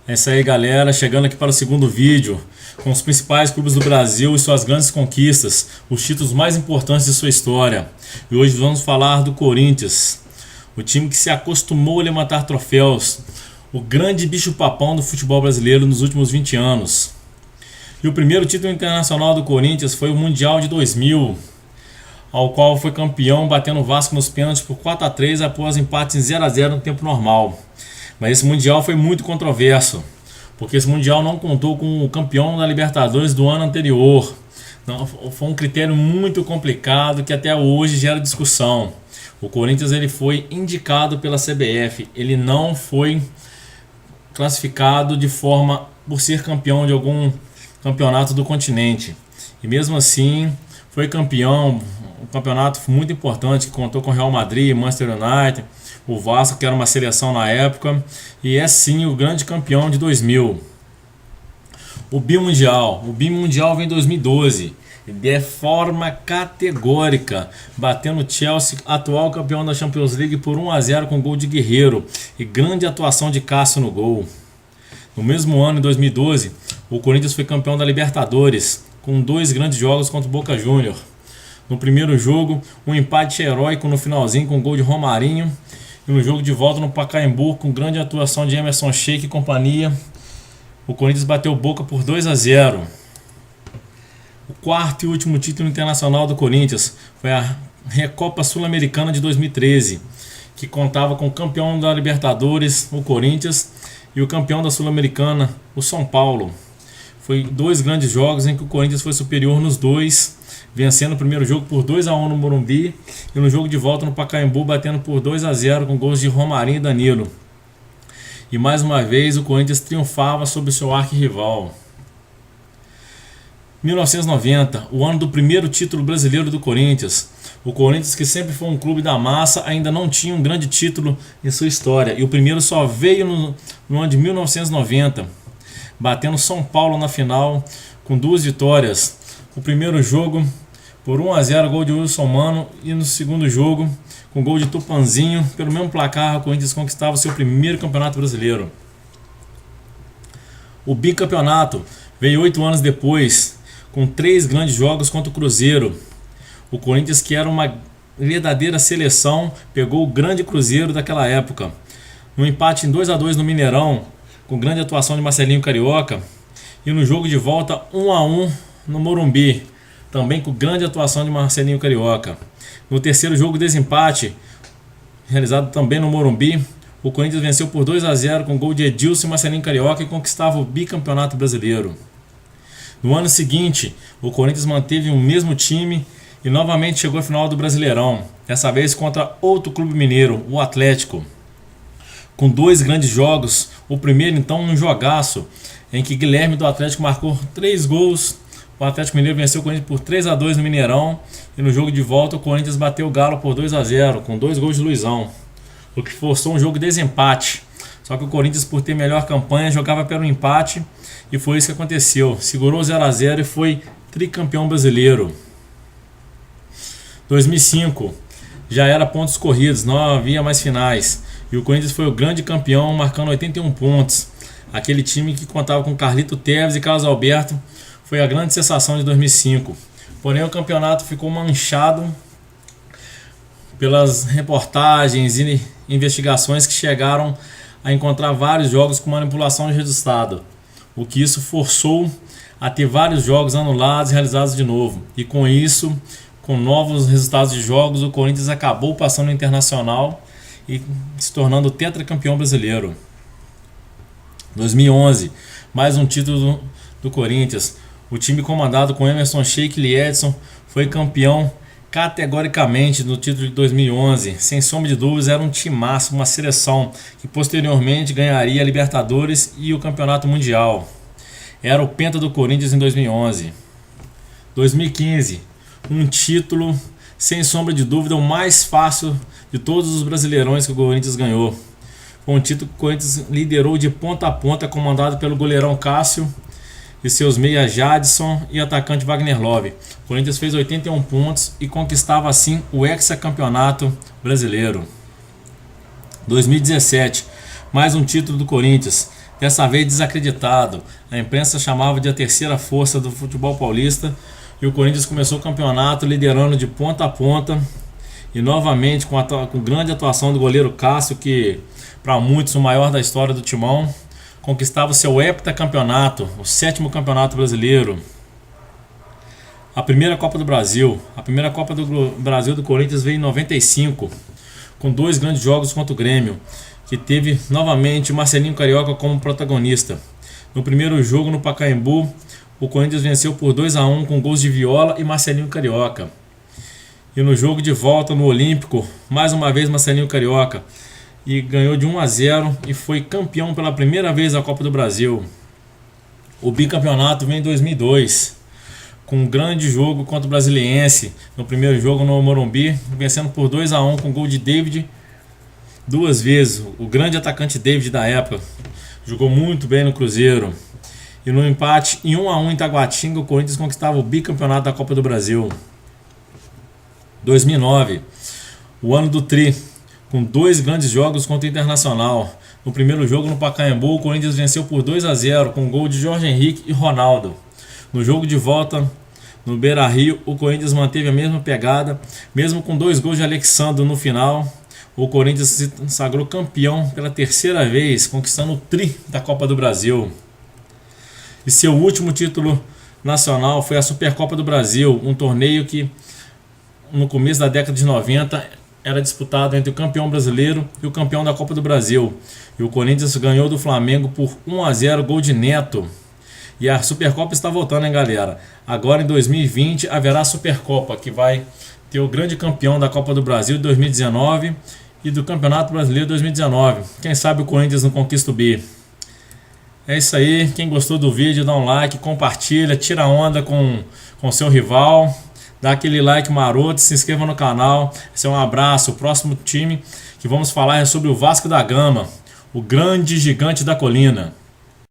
É isso aí, galera, chegando aqui para o segundo vídeo com os principais clubes do Brasil e suas grandes conquistas, os títulos mais importantes de sua história. E hoje vamos falar do Corinthians, o time que se acostumou a levantar troféus, o grande bicho-papão do futebol brasileiro nos últimos 20 anos. E o primeiro título internacional do Corinthians foi o Mundial de 2000, ao qual foi campeão batendo o Vasco nos pênaltis por 4-3 após empate em 0-0 no tempo normal. Mas esse Mundial foi muito controverso, porque esse Mundial não contou com o campeão da Libertadores do ano anterior. Não, foi um critério muito complicado que até hoje gera discussão. O Corinthians ele foi indicado pela CBF, ele não foi classificado de forma por ser campeão de algum campeonato do continente. E mesmo assim foi campeão, um campeonato muito importante que contou com Real Madrid, Manchester United, o Vasco, que era uma seleção na época, e é sim o grande campeão de 2000. O bimundial vem em 2012, de forma categórica, batendo o Chelsea, atual campeão da Champions League, por 1-0 com gol de Guerreiro e grande atuação de Cássio no gol. No mesmo ano, em 2012, o Corinthians foi campeão da Libertadores, com 2 grandes jogos contra o Boca Juniors. No primeiro jogo, um empate heróico no finalzinho com gol de Romarinho. E no jogo de volta no Pacaembu, com grande atuação de Emerson Sheik e companhia, o Corinthians bateu Boca por 2-0. O quarto e último título internacional do Corinthians foi a Recopa Sul-Americana de 2013, que contava com o campeão da Libertadores, o Corinthians, e o campeão da Sul-Americana, o São Paulo. Foi 2 grandes jogos em que o Corinthians foi superior nos dois, vencendo o primeiro jogo por 2-1 no Morumbi e no jogo de volta no Pacaembu batendo por 2-0 com gols de Romarinho e Danilo. E mais uma vez o Corinthians triunfava sobre o seu arquirrival. 1990, o ano do primeiro título brasileiro do Corinthians. O Corinthians, que sempre foi um clube da massa, ainda não tinha um grande título em sua história. E o primeiro só veio no ano de 1990, batendo São Paulo na final com 2 vitórias. O primeiro jogo por 1-0, gol de Wilson Mano, e no segundo jogo com gol de Tupanzinho. Pelo mesmo placar, o Corinthians conquistava seu primeiro campeonato brasileiro. O bicampeonato veio 8 anos depois, com 3 grandes jogos contra o Cruzeiro. O Corinthians, que era uma verdadeira seleção, pegou o grande Cruzeiro daquela época. Um empate em 2-2 no Mineirão, com grande atuação de Marcelinho Carioca. E no jogo de volta, 1-1 no Morumbi, também com grande atuação de Marcelinho Carioca. No terceiro jogo, desempate, realizado também no Morumbi, o Corinthians venceu por 2-0 com gol de Edilson e Marcelinho Carioca e conquistava o bicampeonato brasileiro. No ano seguinte, o Corinthians manteve o mesmo time e novamente chegou à final do Brasileirão, dessa vez contra outro clube mineiro, o Atlético. Com 2 grandes jogos, o primeiro então um jogaço, em que Guilherme do Atlético marcou 3 gols. O Atlético Mineiro venceu o Corinthians por 3-2 no Mineirão, e no jogo de volta o Corinthians bateu o Galo por 2-0, com 2 gols de Luizão, o que forçou um jogo de desempate. Só que o Corinthians, por ter melhor campanha, jogava pelo empate, e foi isso que aconteceu. Segurou 0-0 e foi tricampeão brasileiro. 2005, já era pontos corridos, não havia mais finais, e o Corinthians foi o grande campeão, marcando 81 pontos. Aquele time que contava com Carlito Tevez e Carlos Alberto foi a grande sensação de 2005. Porém, o campeonato ficou manchado pelas reportagens e investigações que chegaram a encontrar vários jogos com manipulação de resultado, o que isso forçou a ter vários jogos anulados e realizados de novo. E com isso, com novos resultados de jogos, o Corinthians acabou passando no Internacional e se tornando tetracampeão brasileiro. 2011, mais um título do Corinthians. O time comandado com Emerson Sheik e Edson foi campeão categoricamente no título de 2011. Sem sombra de dúvidas, era um timaço, uma seleção que posteriormente ganharia a Libertadores e o Campeonato Mundial. Era o penta do Corinthians em 2011. 2015, um título, sem sombra de dúvida, o mais fácil de todos os brasileirões que o Corinthians ganhou. Foi um título que o Corinthians liderou de ponta a ponta, comandado pelo goleirão Cássio e seus meias Jadson e atacante Wagner Love. O Corinthians fez 81 pontos e conquistava assim o hexacampeonato brasileiro. 2017, mais um título do Corinthians, Dessa vez desacreditado. A imprensa chamava de a terceira força do futebol paulista e o Corinthians começou o campeonato liderando de ponta a ponta e novamente com grande atuação do goleiro Cássio, que para muitos o maior da história do Timão, conquistava o seu heptacampeonato, o 7º campeonato brasileiro. A primeira Copa do Brasil. A primeira Copa do Brasil do Corinthians veio em 95, com 2 grandes jogos contra o Grêmio, que teve novamente o Marcelinho Carioca como protagonista. No primeiro jogo no Pacaembu, o Corinthians venceu por 2-1 com gols de Viola e Marcelinho Carioca. E no jogo de volta no Olímpico, mais uma vez Marcelinho Carioca, e ganhou de 1-0 e foi campeão pela primeira vez da Copa do Brasil. O bicampeonato vem em 2002, com um grande jogo contra o Brasiliense, no primeiro jogo no Morumbi, vencendo por 2-1 com gol de David 2 vezes, o grande atacante David da época. Jogou muito bem no Cruzeiro. E no empate em 1-1 em Taguatinga, o Corinthians conquistava o bicampeonato da Copa do Brasil. 2009, o ano do Tri, com 2 grandes jogos contra o Internacional. No primeiro jogo no Pacaembu, o Corinthians venceu por 2-0 com gol de Jorge Henrique e Ronaldo. No jogo de volta no Beira-Rio, o Corinthians manteve a mesma pegada, mesmo com 2 gols de Alexandre no final. O Corinthians se consagrou campeão pela terceira vez, conquistando o Tri da Copa do Brasil. E seu último título nacional foi a Supercopa do Brasil, um torneio que no começo da década de 90 era disputado entre o campeão brasileiro e o campeão da Copa do Brasil. E o Corinthians ganhou do Flamengo por 1-0, gol de Neto. E a Supercopa está voltando, hein, galera? Agora em 2020 haverá a Supercopa, que vai ter o grande campeão da Copa do Brasil de 2019 e do Campeonato Brasileiro de 2019. Quem sabe o Corinthians não conquista o bi. É isso aí. Quem gostou do vídeo, dá um like, compartilha, tira onda com seu rival. Dá aquele like maroto, se inscreva no canal. Esse é um abraço. O próximo time que vamos falar é sobre o Vasco da Gama, o grande gigante da colina.